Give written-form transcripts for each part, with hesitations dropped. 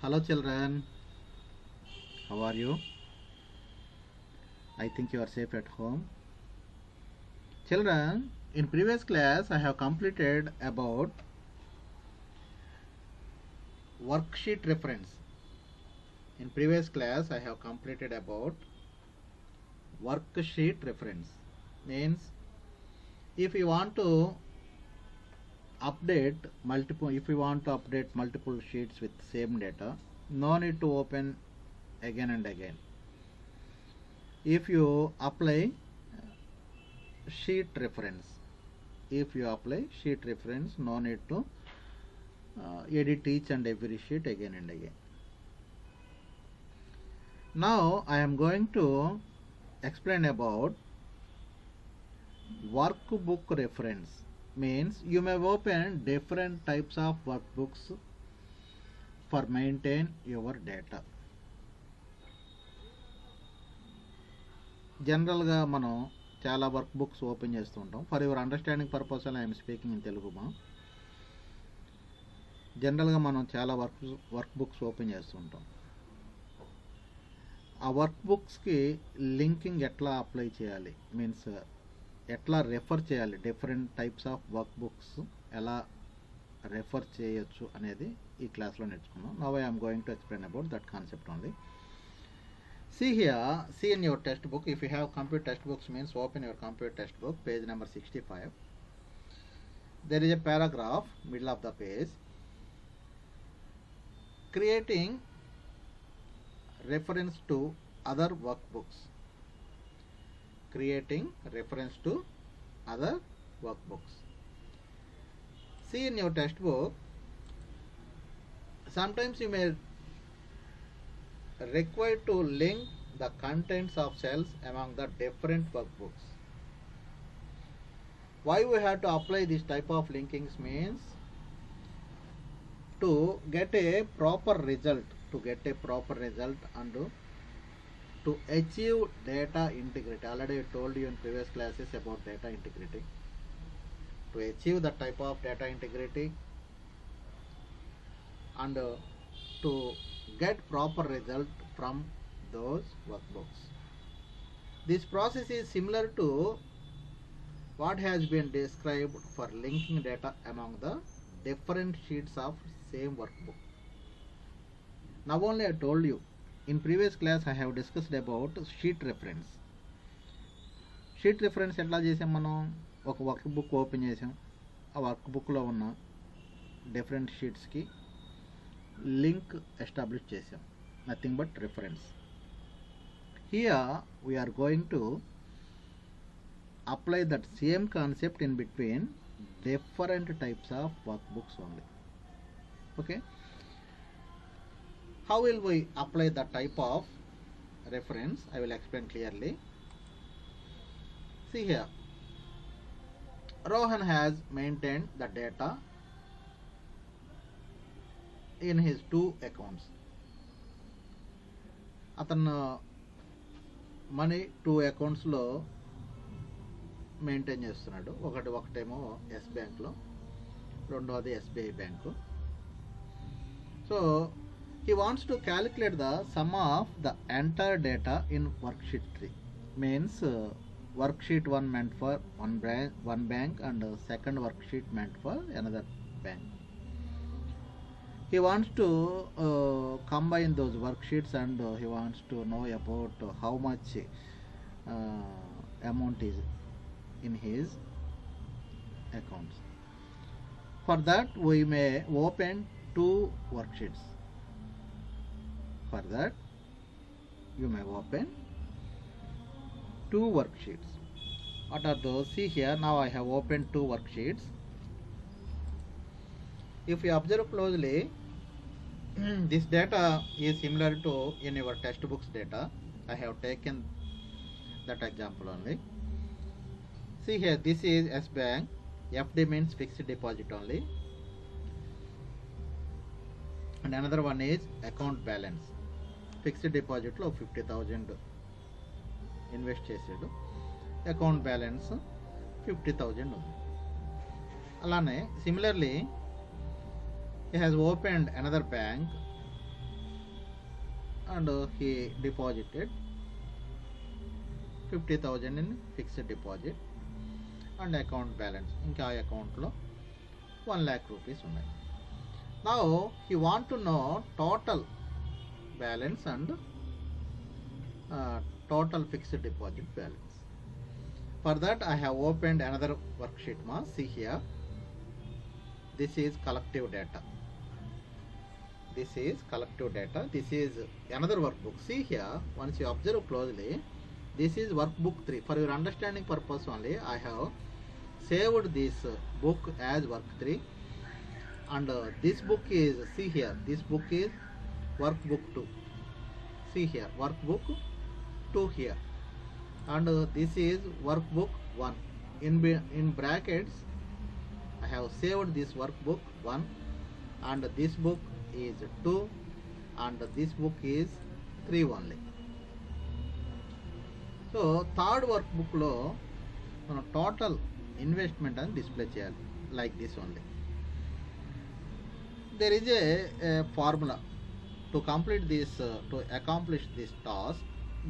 Hello children, how are you? I think you are safe at home. Children, in previous class I have completed about worksheet reference. In previous class I have completed about worksheet reference. Means if you want to update multiple sheets with same data, no need to open again and again. If you apply sheet reference, no need to edit each and every sheet again and again. Now I am going to explain about workbook reference. Means you may open different types of workbooks for maintain your data. జనరల్గా మనం చాలా work books open చేస్తూ ఉంటాం. For your understanding purpose I'm speaking in Telugu. జనరల్గా మనం చాలా work books open చేస్తూ ఉంటాం. ఆ వర్క్ బుక్స్కి లింకింగ్ ఎట్లా అప్లై చేయాలి, మీన్స్ ఎట్లా రెఫర్ చేయాలి, different types of work books ఎలా రెఫర్ చేయొచ్చు అనేది ఈ క్లాస్లో నేర్చుకున్నాం. Now I'm going to explain about that concept only. See here, see in your textbook, if you have computer textbooks, means open your computer textbook, page number 65. There is a paragraph, middle of the page, creating reference to other workbooks. Creating reference to other workbooks. See in your textbook, sometimes you may required to link the contents of cells among the different workbooks. Why we have to apply this type of linkings means to get a proper result, and to achieve data integrity. Already I told you in previous classes about data integrity. To achieve that type of data integrity and to get proper result from those workbooks. This process is similar to what has been described for linking data among the different sheets of same workbook. Now only I told you, in previous class I have discussed about sheet reference. Sheet reference ఎట్లా చేసాం, మనం ఒక work book open చేసాం, ఆ work బుక్లో ఉన్న different షీట్స్కి link establish చేసాం, nothing but reference. Here we are going to apply that same concept in between different types of work books only. Okay, how will we apply the type of reference? I will explain clearly. See here, Rohan has maintained the data in his 2 accounts. అతను money 2 అకౌంట్స్లో maintain చేస్తున్నాడు. ఒకటేమో yes బ్యాంక్లో, రెండోది SBI bank. So he wants to calculate the sum of the entire data in worksheet 3. Means worksheet 1 meant for one bank and second worksheet meant for another bank. He wants to combine those worksheets and he wants to know about how much amount is in his accounts. For that we may open 2 worksheets. For that you may open 2 worksheets. What are those? See here, now I have opened 2 worksheets. If you observe closely, this data is similar to in your textbooks data. I have taken that example only. See here, this is S bank. FD means fixed deposit only, and another one is account balance. Fixed డిపాజిట్లో 50,000 invest చేసాడు, account balance 50,000 ఉంది. అలానే similarly he has opened another bank and he deposited 50,000 in fixed deposit and account balance ఇంకా ఆ అకౌంట్లో 1 lakh rupees ఉన్నాయి. Now he want to know total balance and total fixed deposit balance. For that I have opened another worksheet. See here, this is collective data. This is collective data. This is another workbook. See here, once you observe closely, this is workbook 3. For your understanding purpose only, I have saved this book as work 3, and this book is, see here, this book is workbook 2. See here, workbook 2 here, and this is workbook 1. In brackets I have saved this workbook 1, and this book is 2, and this book is 3 only. So third workbook lo మన total investment అని display చేయాలి, like this only. There is a formula to complete this, to accomplish this task.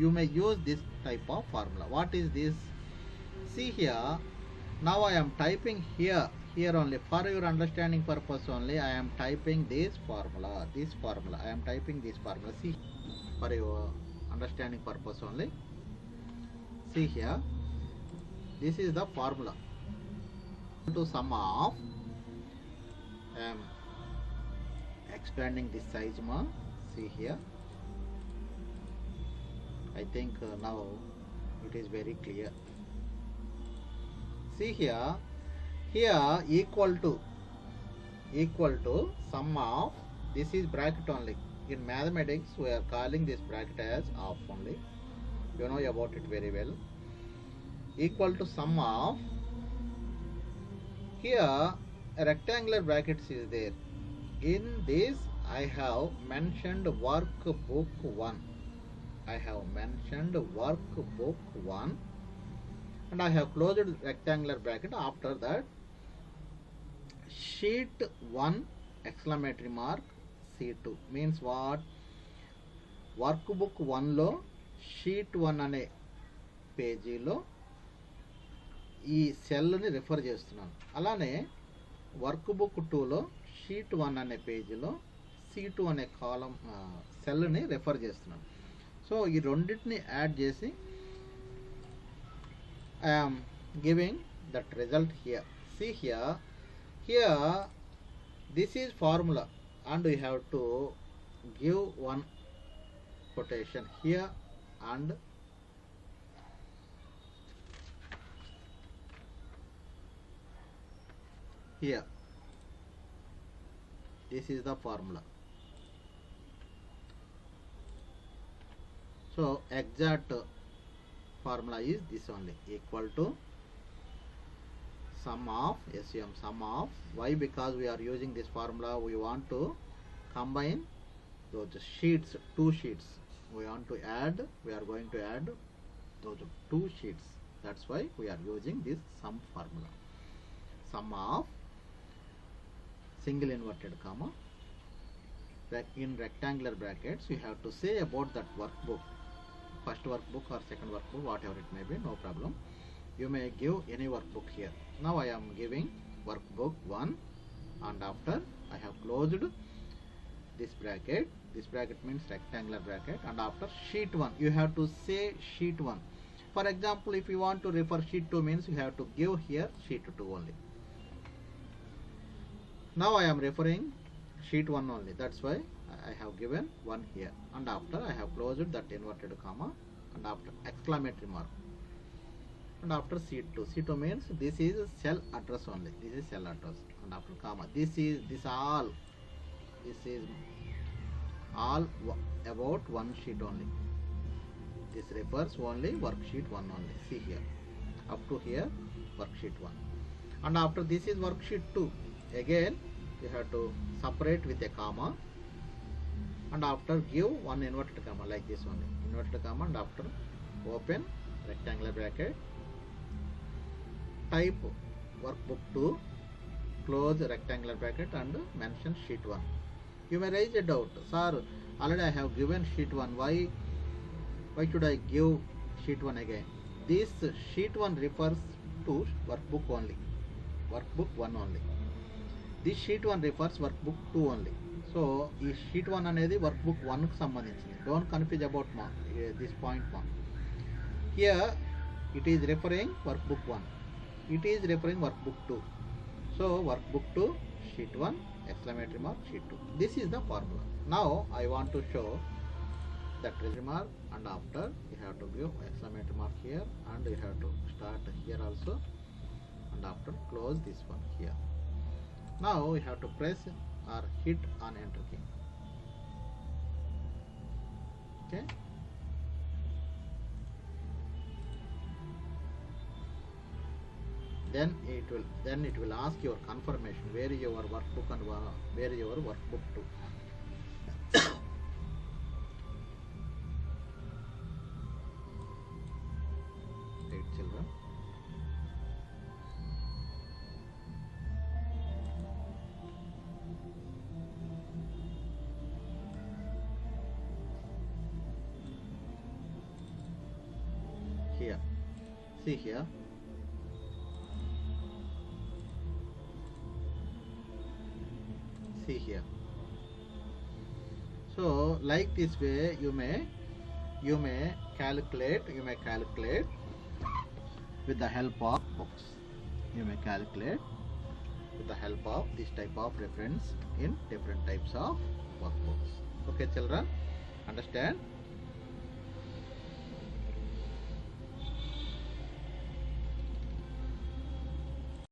You may use this type of formula. What is this? See here, now I am typing here only for your understanding purpose only. I am typing this formula. I am typing this formula. See, for your understanding purpose only. See here, this is the formula. To sum of, I am expanding this size ma. See here, I think now it is very clear. See here, equal to sum of, this is bracket only. In mathematics we are calling this bracket as half only. You know about it very well. Equal to sum of, here a rectangular brackets is there. In this I have mentioned workbook 1. I have mentioned workbook 1, and I have closed rectangular bracket. After that, sheet 1 exclamatory mark C2 means what? Workbook 1 లో sheet 1 అనే పేజీలో ఈ సెల్ని refer చేస్తున్నాను. అలానే workbook 2లో sheet 1 అనే పేజీలో C2 అనే కాలం సెల్ని రిఫర్ చేస్తున్నాను. సో ఈ రెండింటిని యాడ్ చేసి I am giving that result here. See here, this is formula, and we have to give one quotation here and here. This is the formula. So exact formula is this only, equal to sum of SUM, sum of. Why? Because we are using this formula, we want to combine those sheets, 2 sheets. We want to add, we are going to add those 2 sheets. That's why we are using this sum formula. Sum of single inverted comma in rectangular brackets. You have to say about that workbook, first workbook or second workbook, whatever it may be, no problem. You may give any workbook here. Now I am giving workbook 1, and after I have closed this bracket. This bracket means rectangular bracket, and after sheet 1 you have to say sheet 1. For example, if you want to refer sheet 2 means you have to give here sheet 2 only. Now I am referring sheet 1 only, that's why I have given 1 here, and after I have closed that inverted comma, and after exclamatory mark, and after C2. C2 means this is cell address only, this is cell address, and after comma, this is all about 1 sheet only. This refers only worksheet 1 only. See here, up to here worksheet 1, and after this is worksheet 2. Again you have to separate with a comma, and after give one inverted comma like this only, inverted comma, and after open rectangular bracket, type workbook 2, close rectangular bracket, and mention sheet 1. You may raise a doubt, sir, Already I have given sheet 1. Why should I give sheet 1 again? This sheet 1 refers to workbook only, workbook 1 only. This sheet 1 refers workbook 2 only. So ఈ sheet 1 అనేది workbook 1కు సంబంధించింది. Don't confuse about this point 1. Here it is referring workbook 1, it is referring workbook 2. So workbook 2 sheet 1 exclamatory mark sheet 2. This is the formula. Now I want to show that remark, and after you have to give exclamatory mark here, and you have to start here also, and after close this one here. Now you have to press or hit on enter key. Okay. Then it will ask your confirmation where is your workbook and where is your workbook 2. Right, children. Here, see here. See here. So like this way you may calculate with the help of books. You may calculate with the help of this type of reference in different types of workbooks. Okay children, understand?